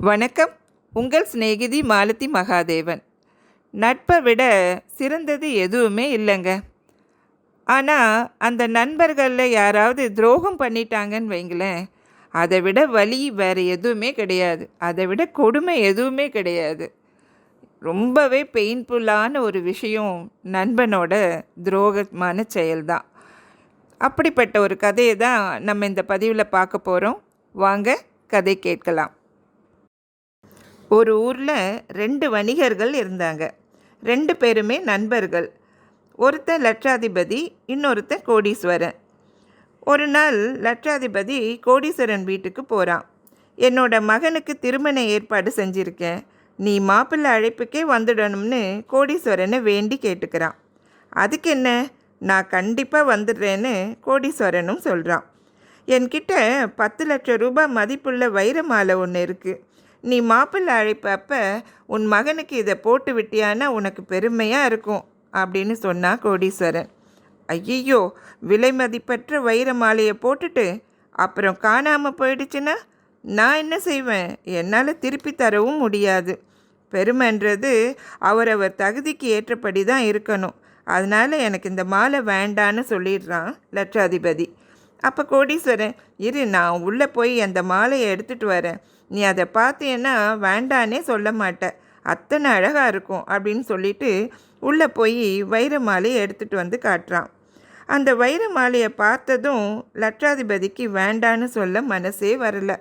வணக்கம். உங்கள் சிநேகிதி மாலதி மகாதேவன். நட்பை விட சிறந்தது எதுவுமே இல்லைங்க. ஆனால் அந்த நண்பர்களில் யாராவது துரோகம் பண்ணிட்டாங்கன்னு வைங்களேன், அதை விட வலி வேறு எதுவுமே கிடையாது. அதை விட கொடுமை எதுவுமே கிடையாது. ரொம்பவே பெயின்ஃபுல்லான ஒரு விஷயம் நண்பனோட துரோகமான செயல்தான். அப்படிப்பட்ட ஒரு கதையை தான் நம்ம இந்த பதிவில் பார்க்க போகிறோம். வாங்க கதை கேட்கலாம். ஒரு ஊரில் 2 வணிகர்கள் இருந்தாங்க. 2 பேருமே நண்பர்கள். ஒருத்தன் லட்சாதிபதி, இன்னொருத்தன் கோடீஸ்வரன். ஒரு நாள் லட்சாதிபதி கோடீஸ்வரன் வீட்டுக்கு போகிறான். என்னோட மகனுக்கு திருமண ஏற்பாடு செஞ்சுருக்கேன், நீ மாப்பிள்ளை அழைப்புக்கே வந்துடணும்னு கோடீஸ்வரனை வேண்டி கேட்டுக்கிறான். அதுக்கு என்ன, நான் கண்டிப்பாக வந்துடுறேன்னு கோடீஸ்வரனும் சொல்கிறான். என்கிட்ட 10 லட்சம் ரூபாய் மதிப்புள்ள வைர மாலை ஒன்று இருக்குது. நீ மாப்பிள்ளை அழைப்பு அப்போ உன் மகனுக்கு இதை போட்டு விட்டியானா உனக்கு பெருமையாக இருக்கும் அப்படின்னு சொன்னான் கோடீஸ்வரன். ஐயோ, விலை மதிப்பற்ற வைர மாலையை போட்டுட்டு அப்புறம் காணாமல் போயிடுச்சுன்னா நான் என்ன செய்வேன்? என்னால் திருப்பி தரவும் முடியாது. பெருமைன்றது அவரவர் தகுதிக்கு ஏற்றபடி தான் இருக்கணும். அதனால் எனக்கு இந்த மாலை வேண்டான்னு சொல்லிடுறான் லட்சாதிபதி. அப்போ கோடீஸ்வரன், இரு, நான் உள்ளே போய் அந்த மாலையை எடுத்துகிட்டு வரேன், நீ அதை பார்த்தேன்னா வேண்டானே சொல்ல மாட்டேன், அத்தனை அழகாக இருக்கும் அப்படின்னு சொல்லிட்டு உள்ளே போய் வைர மாலையை எடுத்துகிட்டு வந்து காட்டுறான். அந்த வைர மாலையை பார்த்ததும் லட்சாதிபதிக்கு வேண்டான்னு சொல்ல மனசே வரல.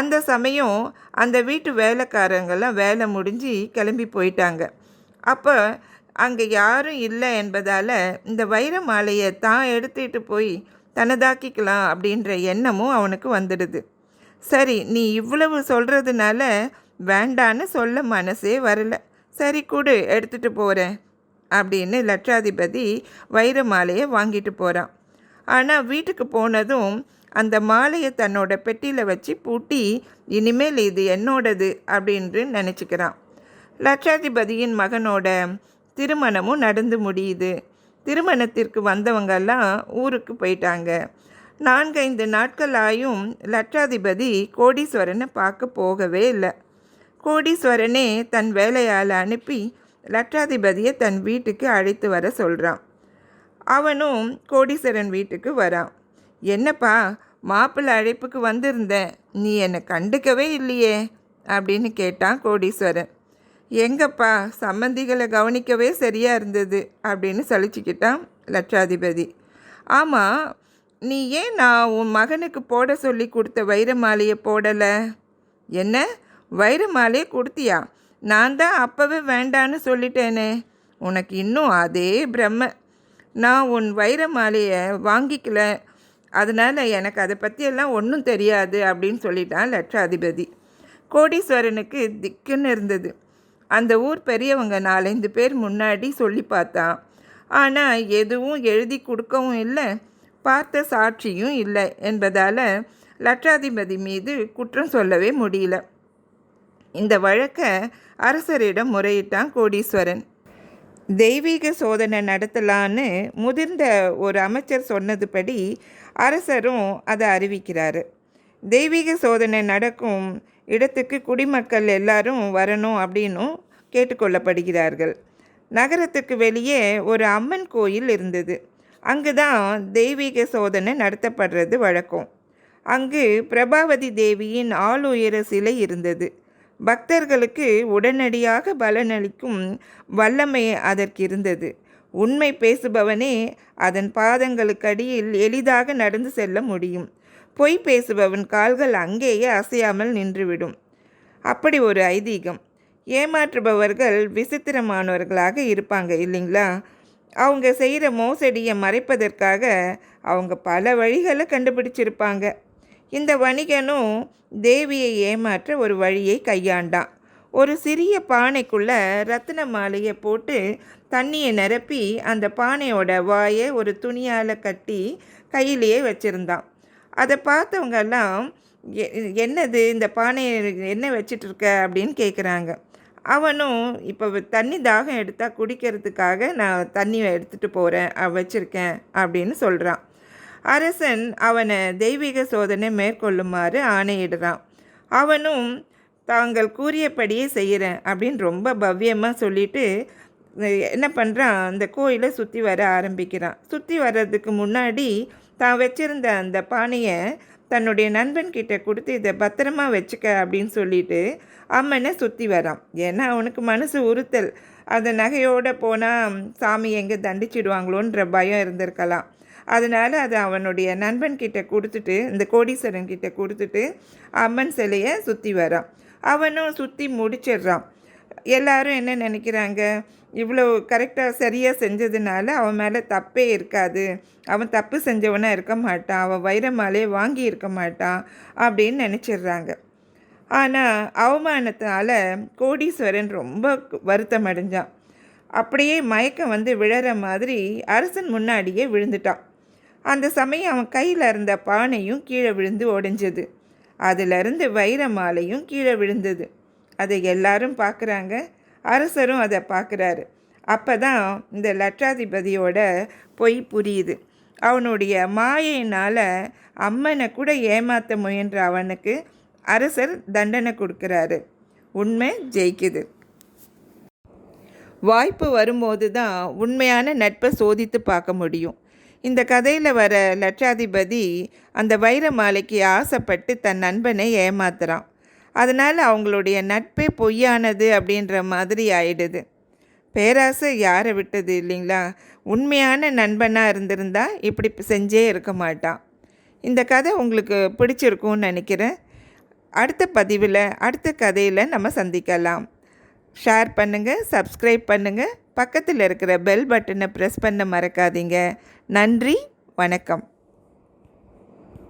அந்த சமயம் அந்த வீட்டு வேலைக்காரங்கெல்லாம் வேலை முடிஞ்சு கிளம்பி போயிட்டாங்க. அப்போ அங்கே யாரும் இல்லை என்பதால் இந்த வைர மாலையை தான் எடுத்துகிட்டு போய் தனதாக்கிக்கலாம் அப்படின்ற எண்ணமும் அவனுக்கு வந்துடுது. சரி, நீ இவ்வளவு சொல்கிறதுனால வேண்டான்னு சொல்ல மனசே வரல, சரி கொடு, எடுத்துகிட்டு போகிறேன் அப்படின்னு லட்சாதிபதி வைர மாலையை வாங்கிட்டு போகிறான். ஆனால் வீட்டுக்கு போனதும் அந்த மாலையை தன்னோட பெட்டியில் வச்சு பூட்டி இனிமேல் இது என்னோடது அப்படின்று நினச்சிக்கிறான். லட்சாதிபதியின் மகனோட திருமணமும் நடந்து முடியுது. திருமணத்திற்கு வந்தவங்கெல்லாம் ஊருக்கு போயிட்டாங்க. 4-5 நாட்கள் ஆயும் லட்சாதிபதி கோடீஸ்வரனை பார்க்க போகவே இல்லை. கோடீஸ்வரனே தன் வேலையால் அனுப்பி லட்சாதிபதியை தன் வீட்டுக்கு அழைத்து வர சொல்கிறான். அவனும் கோடீஸ்வரன் வீட்டுக்கு வரான். என்னப்பா, மாப்பிள்ளை அழைப்புக்கு வந்திருந்தேன், நீ என்னை கண்டுக்கவே இல்லையே அப்படின்னு கேட்டான் கோடீஸ்வரன். எங்கப்பா, சம்பந்திகளை கவனிக்கவே சரியாக இருந்தது அப்படின்னு சலிச்சுக்கிட்டான் லட்சாதிபதி. ஆமாம், நீ ஏன் நான் உன் மகனுக்கு போட சொல்லி கொடுத்த வைர மாலையை போடலை? என்ன, வைர மாலையை கொடுத்தியா? நான் தான் அப்போவே வேண்டான்னு சொல்லிட்டேனே. உனக்கு இன்னும் அதே பிரம்ம. நான் உன் வைர மாலையை வாங்கிக்கல, அதனால் எனக்கு அதை பற்றியெல்லாம் ஒன்றும் தெரியாது அப்படின்னு சொல்லிட்டான் லட்சாதிபதி. கோடீஸ்வரனுக்கு திக்குன்னு இருந்தது. அந்த ஊர் பெரியவங்க 4-5 பேர் முன்னாடி சொல்லி பார்த்தான். ஆனால் எதுவும் எழுதி கொடுக்கவும் இல்லை, பார்த்த சாட்சியும் இல்லை என்பதால் லட்சாதிபதி மீது குற்றம் சொல்லவே முடியல. இந்த வழக்கை அரசரிடம் முறையிட்டான் கோடீஸ்வரன். தெய்வீக சோதனை நடத்தலான்னு முதிர்ந்த ஒரு அமைச்சர் சொன்னதுபடி அரசரும் அதை அறிவிக்கிறாரு. தெய்வீக சோதனை நடக்கும் இடத்துக்கு குடிமக்கள் எல்லாரும் வரணும் அப்படின்னும் கேட்டுக்கொள்ளப்படுகிறார்கள். நகரத்துக்கு வெளியே ஒரு அம்மன் கோயில் இருந்தது. அங்கு தான் தெய்வீக சோதனை நடத்தப்படுறது வழக்கம். அங்கு பிரபாவதி தேவியின் ஆளுயர சிலை இருந்தது. பக்தர்களுக்கு உடனடியாக பலனளிக்கும் வல்லமை அதற்கு இருந்தது. உண்மை பேசுபவனே அதன் பாதங்களுக்கடியில் எளிதாக நடந்து செல்ல முடியும். பொய் பேசுபவன் கால்கள் அங்கேயே அசையாமல் நின்றுவிடும். அப்படி ஒரு ஐதீகம். ஏமாற்றுபவர்கள் விசித்திரமானவர்களாக இருப்பாங்க இல்லைங்களா? அவங்க செய்கிற மோசடியை மறைப்பதற்காக அவங்க பல வழிகளை கண்டுபிடிச்சிருப்பாங்க. இந்த வணிகனும் தேவியை ஏமாற்ற ஒரு வழியை கையாண்டான். ஒரு சிறிய பானைக்குள்ளே ரத்தின மாலையை போட்டு தண்ணியை நிரப்பி அந்த பானையோட வாயை ஒரு துணியால் கட்டி கையிலேயே வச்சுருந்தான். அதை பார்த்தவங்கெல்லாம் என்னது, இந்த பானையை என்ன வச்சிட்ருக்க அப்படின்னு கேட்குறாங்க. அவனும் இப்போ தண்ணி தாகம் எடுத்தால் குடிக்கிறதுக்காக நான் தண்ணியை எடுத்துகிட்டு போகிறேன், வச்சுருக்கேன் அப்படின்னு சொல்கிறான். அரசன் அவனை தெய்வீக சோதனை மேற்கொள்ளுமாறு ஆணையிடுறான். அவனும் தாங்கள் கூறியபடியே செய்கிறேன் அப்படின்னு ரொம்ப பவ்யமாக சொல்லிட்டு என்ன பண்ணுறான், அந்த கோயிலை சுற்றி வர ஆரம்பிக்கிறான். சுற்றி வர்றதுக்கு முன்னாடி தான் வச்சுருந்த அந்த பானையை தன்னுடைய நண்பன்கிட்ட கொடுத்து இதை பத்திரமா வச்சுக்க அப்படின்னு சொல்லிட்டு அம்மனை சுற்றி வரான். ஏன்னா அவனுக்கு மனசு உறுத்தல், அந்த நகையோடு போனால் சாமி எங்கே தண்டிச்சிடுவாங்களோன்ற பயம் இருந்திருக்கலாம். அதனால் அதை அவனுடைய நண்பன்கிட்ட கொடுத்துட்டு, இந்த கோடீஸ்வரன்கிட்ட கொடுத்துட்டு அம்மன் சிலையை சுற்றி வரான். அவனும் சுற்றி முடிச்சிடுறான். எல்லாரும் என்ன நினைக்கிறாங்க, இவ்வளோ கரெக்டாக சரியாக செஞ்சதுனால அவன் மேலே தப்பே இருக்காது, அவன் தப்பு செஞ்சவனாக இருக்க மாட்டான், அவன் வைரமாலே வாங்கி இருக்க மாட்டான் அப்படின்னு நினச்சிடுறாங்க. ஆனால் அவமானத்தால் கோடீஸ்வரன் ரொம்ப வருத்தம் அடைஞ்சான். அப்படியே மயக்கம் வந்து விழற மாதிரி அரசன் முன்னாடியே விழுந்துட்டான். அந்த சமயம் அவன் கையில் இருந்த பானையும் கீழே விழுந்து உடைஞ்சது. அதிலிருந்து வைர மாலையும் கீழே விழுந்தது. அதை எல்லாரும் பார்க்குறாங்க. அரசரும் அதை பார்க்குறாரு. அப்போ தான் இந்த லட்சாதிபதியோட பொய் புரியுது. அவனுடைய மாயையினால் அம்மனை கூட ஏமாற்ற முயன்ற அவனுக்கு அரசர் தண்டனை கொடுக்குறாரு. உண்மை ஜெயிக்குது. வாய்ப்பு வரும்போது தான் உண்மையான நட்பை சோதித்து பார்க்க முடியும். இந்த கதையில் வர லட்சாதிபதி அந்த வைர மாலைக்கு ஆசைப்பட்டு தன் நண்பனை ஏமாத்துறான். அதனால் அவங்களுடைய நட்பே பொய்யானது அப்படின்ற மாதிரி ஆயிடுது. பேராசை யாரை விட்டது இல்லைங்களா? உண்மையான நண்பனாக இருந்திருந்தால் இப்படி செஞ்சே இருக்க மாட்டான். இந்த கதை உங்களுக்கு பிடிச்சிருக்கும்னு நினைக்கிறேன். அடுத்த பதிவில் அடுத்த கதையில் நம்ம சந்திக்கலாம். ஷேர் பண்ணுங்கள், சப்ஸ்கிரைப் பண்ணுங்கள், பக்கத்தில் இருக்கிற பெல் பட்டனை ப்ரெஸ் பண்ண மறக்காதீங்க. நன்றி, வணக்கம்.